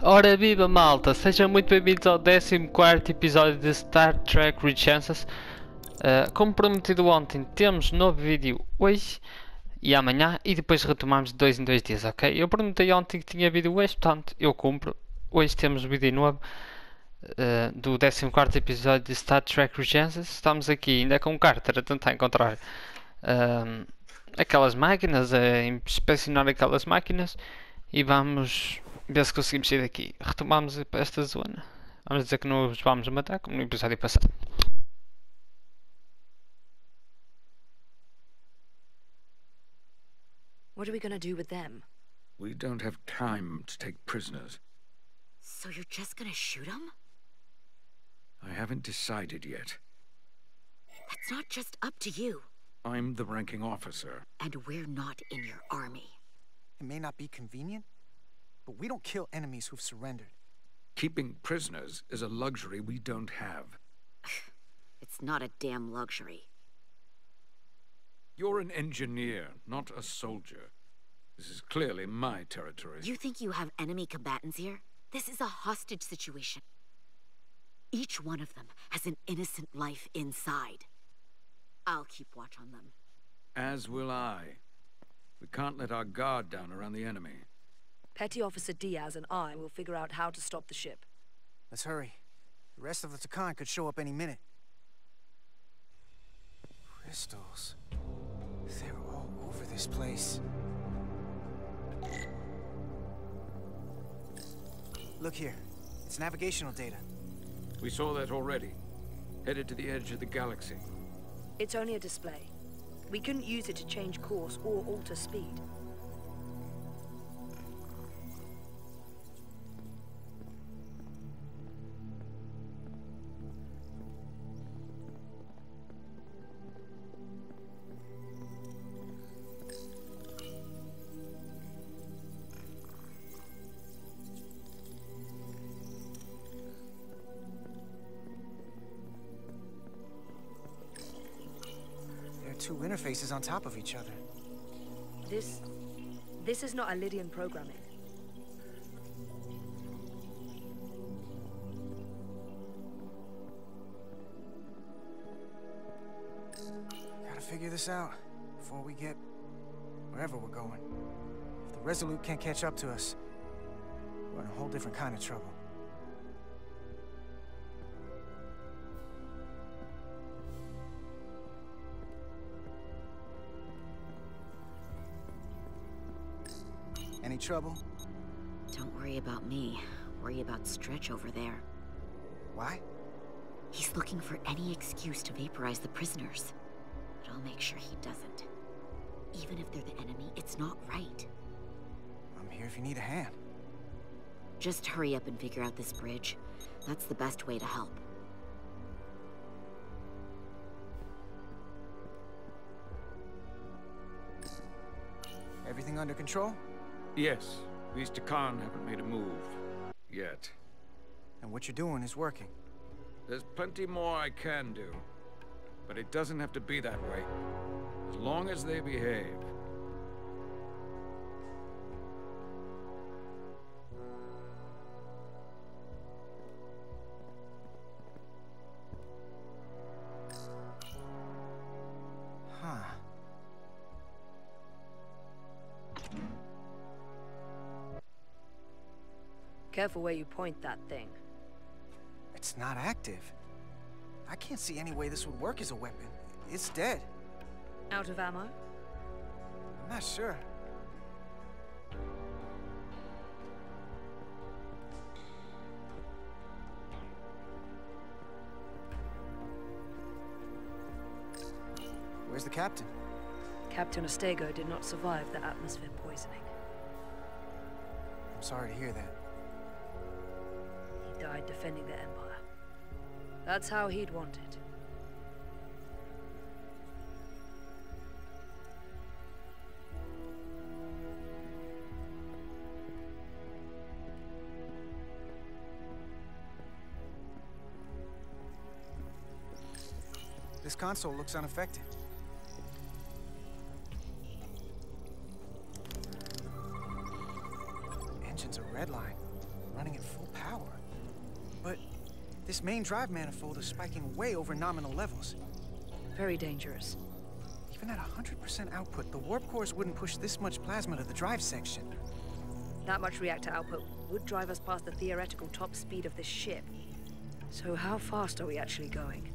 Ora viva malta, sejam muito bem-vindos ao 14º episódio de Star Trek Resurgence. Como prometido ontem, temos novo vídeo hoje e amanhã e depois retomamos de 2 em 2 dias, ok? Eu prometi ontem que tinha vídeo hoje, portanto eu cumpro. Hoje temos vídeo novo do 14º episódio de Star Trek Resurgence. Estamos aqui ainda com o Carter a tentar encontrar aquelas máquinas, a inspecionar aquelas máquinas e vamos ver se conseguimos sair daqui. Retomamos para esta zona. Vamos dizer que não os vamos matar como no episódio passado. What are we gonna do with them? We don't have time to take prisoners. So you're just gonna shoot them? I haven't decided yet. That's not just up to you. I'm the ranking officer. And we're not in your army. It may not be convenient, but we don't kill enemies who've surrendered. Keeping prisoners is a luxury we don't have. It's not a damn luxury. You're an engineer, not a soldier. This is clearly my territory. You think you have enemy combatants here? This is a hostage situation. Each one of them has an innocent life inside. I'll keep watch on them. As will I. We can't let our guard down around the enemy. Petty Officer Diaz and I will figure out how to stop the ship. Let's hurry. The rest of the Takan could show up any minute. Crystals. They're all over this place. Look here. It's navigational data. We saw that already. Headed to the edge of the galaxy. It's only a display. We couldn't use it to change course or alter speed. Two interfaces on top of each other. This is not Lydian programming. Gotta figure this out before we get wherever we're going. If the Resolute can't catch up to us, we're in a whole different kind of trouble. Any trouble? Don't worry about me. Worry about Stretch over there. Why? He's looking for any excuse to vaporize the prisoners. But I'll make sure he doesn't. Even if they're the enemy, it's not right. I'm here if you need a hand. Just hurry up and figure out this bridge. That's the best way to help. Everything under control? Yes, these Takan haven't made a move. Yet. And what you're doing is working. There's plenty more I can do. But it doesn't have to be that way. As long as they behave. Huh. Careful where you point that thing. It's not active. I can't see any way this would work as a weapon. It's dead. Out of ammo? I'm not sure. Where's the captain? Captain Ostego did not survive the atmosphere poisoning. I'm sorry to hear that. He died defending the Empire. That's how he'd want it. This console looks unaffected. Engines are redline. running at full power. But this main drive manifold is spiking way over nominal levels. Very dangerous. Even at 100% output, the warp cores wouldn't push this much plasma to the drive section. That much reactor output would drive us past the theoretical top speed of this ship. So how fast are we actually going?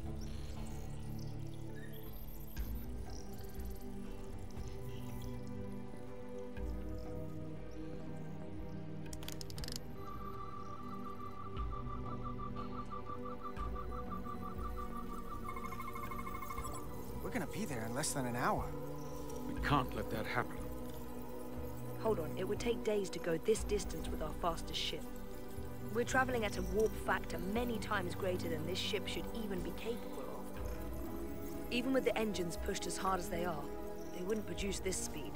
We're gonna be there in less than an hour. We can't let that happen. Hold on, it would take days to go this distance with our fastest ship. We're traveling at a warp factor many times greater than this ship should even be capable of. Even with the engines pushed as hard as they are, they wouldn't produce this speed.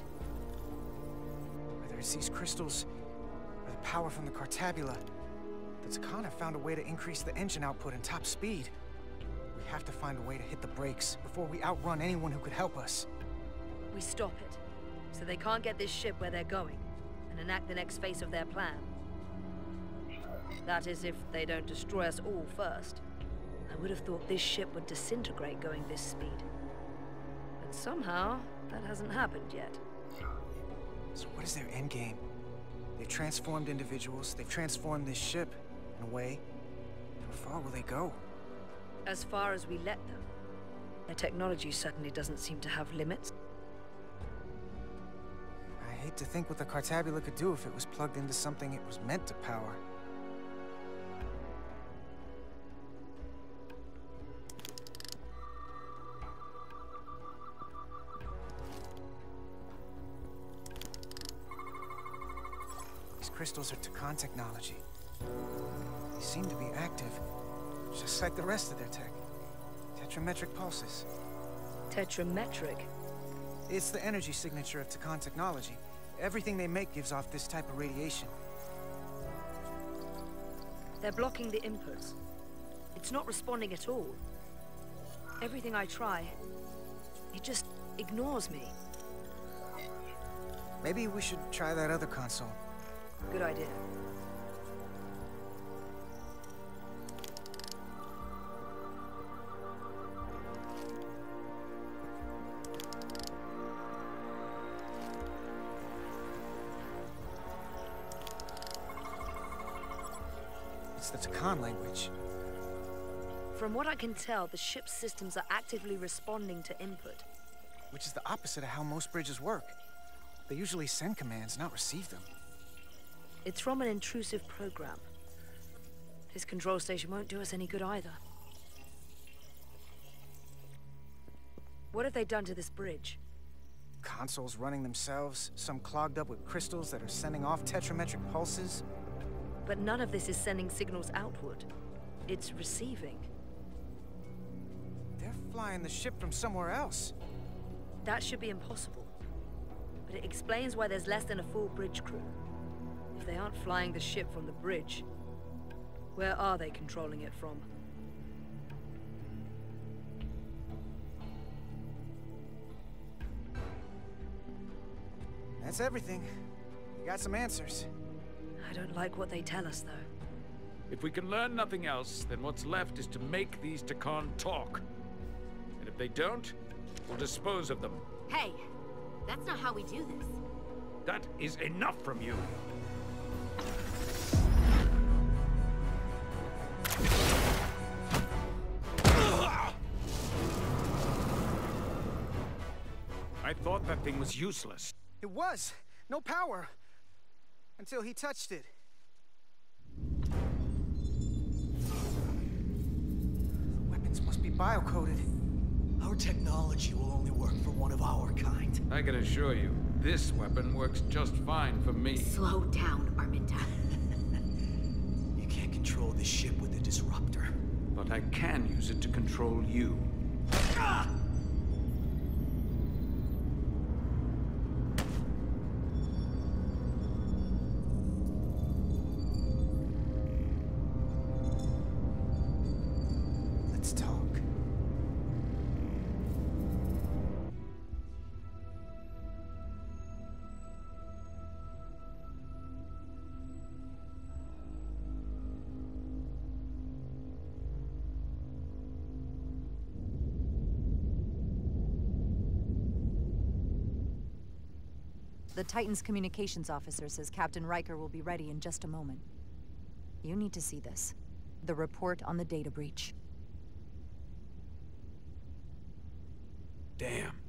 Whether it's these crystals or the power from the Cartabula, the Takan have found a way to increase the engine output and top speed. We have to find a way to hit the brakes before we outrun anyone who could help us. We stop it, so they can't get this ship where they're going, and enact the next phase of their plan. That is, if they don't destroy us all first. I would have thought this ship would disintegrate going this speed. But somehow, that hasn't happened yet. So what is their endgame? They've transformed individuals, they've transformed this ship, in a way. How far will they go? As far as we let them. Their technology certainly doesn't seem to have limits. I hate to think what the Cartabula could do if it was plugged into something it was meant to power. These crystals are Takan technology. They seem to be active, just like the rest of their tech. Tetrametric pulses. Tetrametric? It's the energy signature of Takan technology. Everything they make gives off this type of radiation. They're blocking the inputs. It's not responding at all. Everything I try, it just ignores me. Maybe we should try that other console. Good idea. It's the Takan language. From what I can tell, the ship's systems are actively responding to input. Which is the opposite of how most bridges work. They usually send commands, not receive them. It's from an intrusive program. This control station won't do us any good either. What have they done to this bridge? Consoles running themselves, some clogged up with crystals that are sending off tetrametric pulses. But none of this is sending signals outward. It's receiving. They're flying the ship from somewhere else. That should be impossible. But it explains why there's less than a full bridge crew. If they aren't flying the ship from the bridge, where are they controlling it from? That's everything. We got some answers. I don't like what they tell us, though. If we can learn nothing else, then what's left is to make these Takan talk. And if they don't, we'll dispose of them. Hey, that's not how we do this. That is enough from you. I thought that thing was useless. It was. No power. Until he touched it. The weapons must be biocoded. Our technology will only work for one of our kind. I can assure you, this weapon works just fine for me. Slow down, Arminta. You can't control this ship with a disruptor. But I can use it to control you. Ah! Let's talk. The Titan's communications officer says Captain Riker will be ready in just a moment. You need to see this. The report on the data breach. Damn.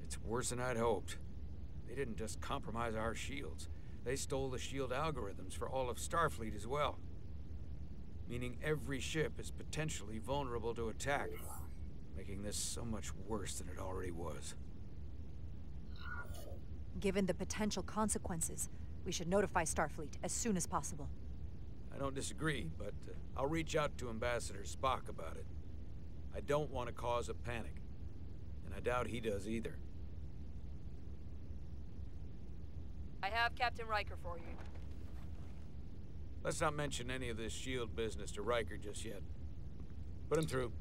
It's worse than I'd hoped. They didn't just compromise our shields. They stole the shield algorithms for all of Starfleet as well. Meaning every ship is potentially vulnerable to attack, making this so much worse than it already was. Given the potential consequences, we should notify Starfleet as soon as possible. I don't disagree, but I'll reach out to Ambassador Spock about it. I don't want to cause a panic, and I doubt he does either. I have Captain Riker for you. Let's not mention any of this shield business to Riker just yet. Put him through.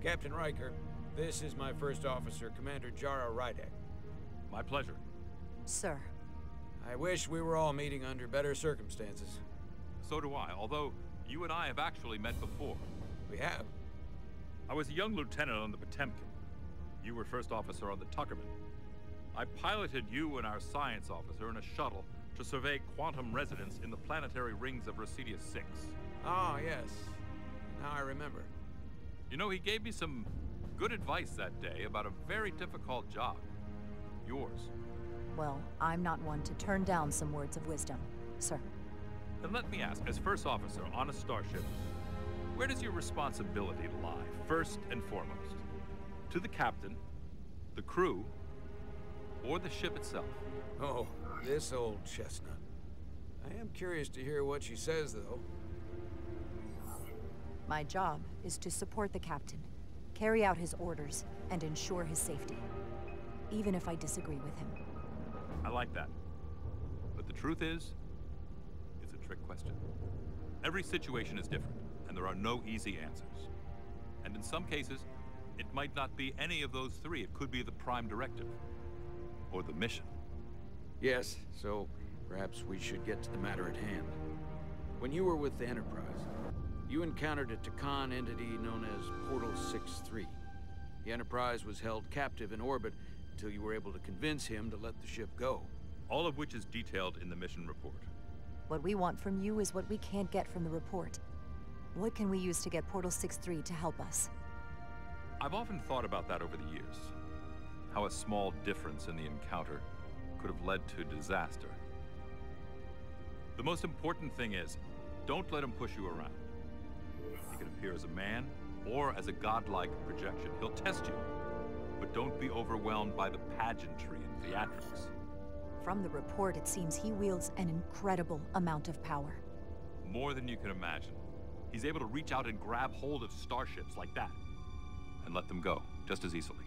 Captain Riker, this is my first officer, Commander Jara Rydek. My pleasure. Sir. I wish we were all meeting under better circumstances. So do I, although you and I have actually met before. We have. I was a young lieutenant on the Potemkin. You were first officer on the Tuckerman. I piloted you and our science officer in a shuttle to survey quantum resonance in the planetary rings of Resurgence 6. Ah, yes. Now I remember. You know, he gave me some good advice that day about a very difficult job. Yours. Well, I'm not one to turn down some words of wisdom, sir. Then let me ask, as first officer on a starship, where does your responsibility lie, first and foremost? To the captain, the crew, or the ship itself? Oh, this old chestnut. I am curious to hear what she says, though. My job is to support the captain, carry out his orders, and ensure his safety. Even if I disagree with him. I like that. But the truth is, it's a trick question. Every situation is different, and there are no easy answers. And in some cases, it might not be any of those three. It could be the prime directive, or the mission. Yes, so perhaps we should get to the matter at hand. When you were with the Enterprise, you encountered a Takan entity known as Portal 6-3. The Enterprise was held captive in orbit until you were able to convince him to let the ship go. All of which is detailed in the mission report. What we want from you is what we can't get from the report. What can we use to get Portal 6-3 to help us? I've often thought about that over the years. How a small difference in the encounter could have led to disaster. The most important thing is, don't let him push you around. He can appear as a man or as a godlike projection. He'll test you, but don't be overwhelmed by the pageantry and theatrics. From the report, it seems he wields an incredible amount of power. More than you can imagine. He's able to reach out and grab hold of starships like that, and let them go, just as easily.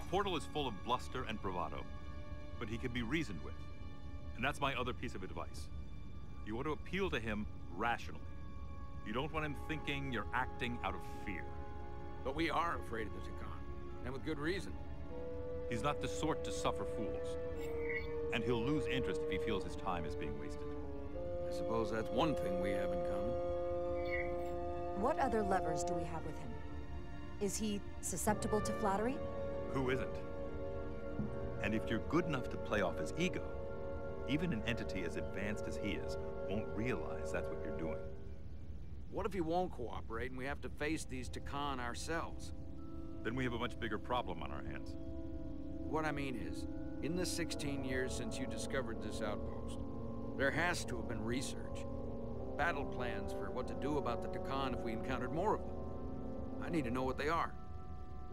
Portal is full of bluster and bravado, but he can be reasoned with. And that's my other piece of advice. You want to appeal to him rationally. You don't want him thinking you're acting out of fear. But we are afraid of the Takan, and with good reason. He's not the sort to suffer fools. And he'll lose interest if he feels his time is being wasted. I suppose that's one thing we have in common. What other levers do we have with him? Is he susceptible to flattery? Who isn't? And if you're good enough to play off his ego, even an entity as advanced as he is won't realize that's what you're doing. What if he won't cooperate and we have to face these Takan ourselves? Then we have a much bigger problem on our hands. What I mean is, in the 16 years since you discovered this outpost, there has to have been research. Battle plans for what to do about the Takan if we encountered more of them. I need to know what they are.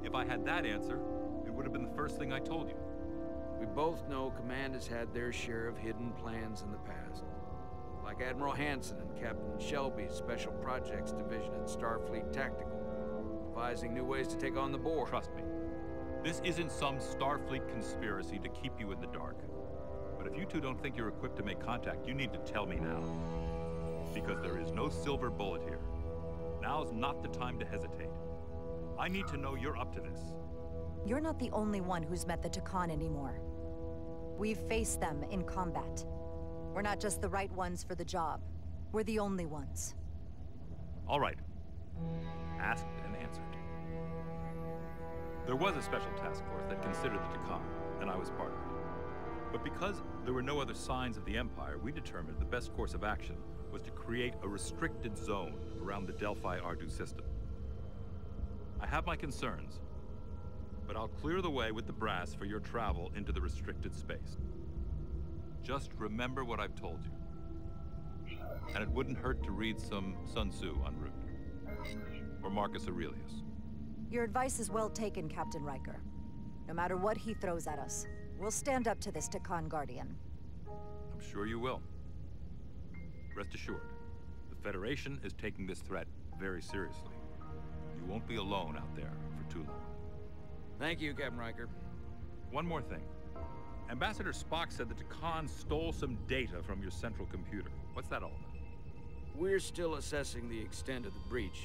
If I had that answer, it would have been the first thing I told you. We both know Command has had their share of hidden plans in the past. Like Admiral Hansen and Captain Shelby's Special Projects Division at Starfleet Tactical, devising new ways to take on the Boar. Trust me, this isn't some Starfleet conspiracy to keep you in the dark. But if you two don't think you're equipped to make contact, you need to tell me now. Because there is no silver bullet here. Now's not the time to hesitate. I need to know you're up to this. You're not the only one who's met the Takan anymore. We've faced them in combat. We're not just the right ones for the job. We're the only ones. All right. Asked and answered. There was a special task force that considered the Takan, and I was part of it. But because there were no other signs of the Empire, we determined the best course of action was to create a restricted zone around the Delphi-Ardu system. I have my concerns, but I'll clear the way with the brass for your travel into the restricted space. Just remember what I've told you. And it wouldn't hurt to read some Sun Tzu en route. Or Marcus Aurelius. Your advice is well taken, Captain Riker. No matter what he throws at us, we'll stand up to this Takan Guardian. I'm sure you will. Rest assured, the Federation is taking this threat very seriously. You won't be alone out there for too long. Thank you, Captain Riker. One more thing. Ambassador Spock said that Takan stole some data from your central computer. What's that all about? We're still assessing the extent of the breach.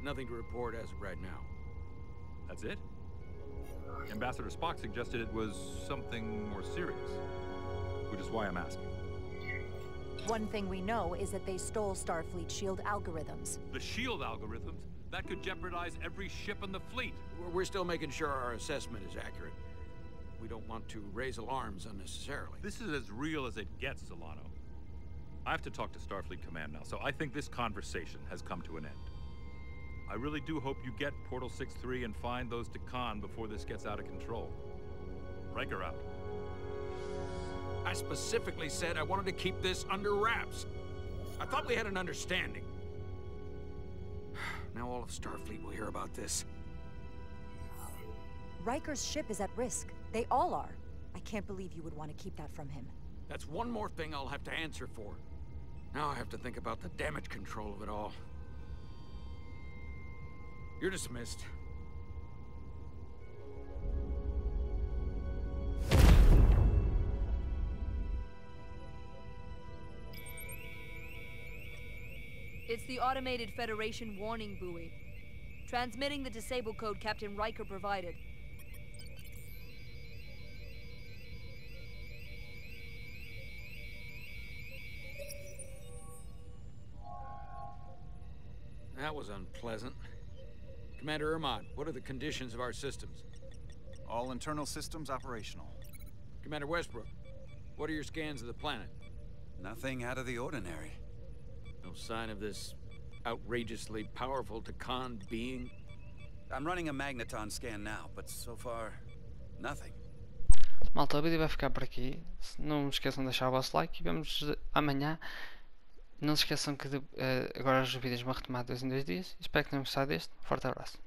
Nothing to report as of right now. That's it? Ambassador Spock suggested it was something more serious, which is why I'm asking. One thing we know is that they stole Starfleet shield algorithms. The shield algorithms? That could jeopardize every ship in the fleet. We're still making sure our assessment is accurate. We don't want to raise alarms unnecessarily. This is as real as it gets, Solano. I have to talk to Starfleet Command now, so I think this conversation has come to an end. I really do hope you get Portal 6-3 and find those Takan before this gets out of control. Riker out. I specifically said I wanted to keep this under wraps. I thought we had an understanding. Now all of Starfleet will hear about this. Riker's ship is at risk. They all are. I can't believe you would want to keep that from him. That's one more thing I'll have to answer for. Now I have to think about the damage control of it all. You're dismissed. It's the automated Federation warning buoy. Transmitting the disable code Captain Riker provided. That was unpleasant. Commander Ermont, what are the conditions of our systems? All internal systems operational. Commander Westbrook, what are your scans of the planet? Nothing out of the ordinary. No sign of this outrageously powerful Takan being? I'm running a magneton scan now, but so far, nothing. Malta, o vídeo vai ficar por aqui. Não esqueçam de deixar o vosso like e vemos amanhã. Não se esqueçam que agora os vídeos vão retomar 2 em 2 dias. Espero que tenham gostado deste. Forte abraço.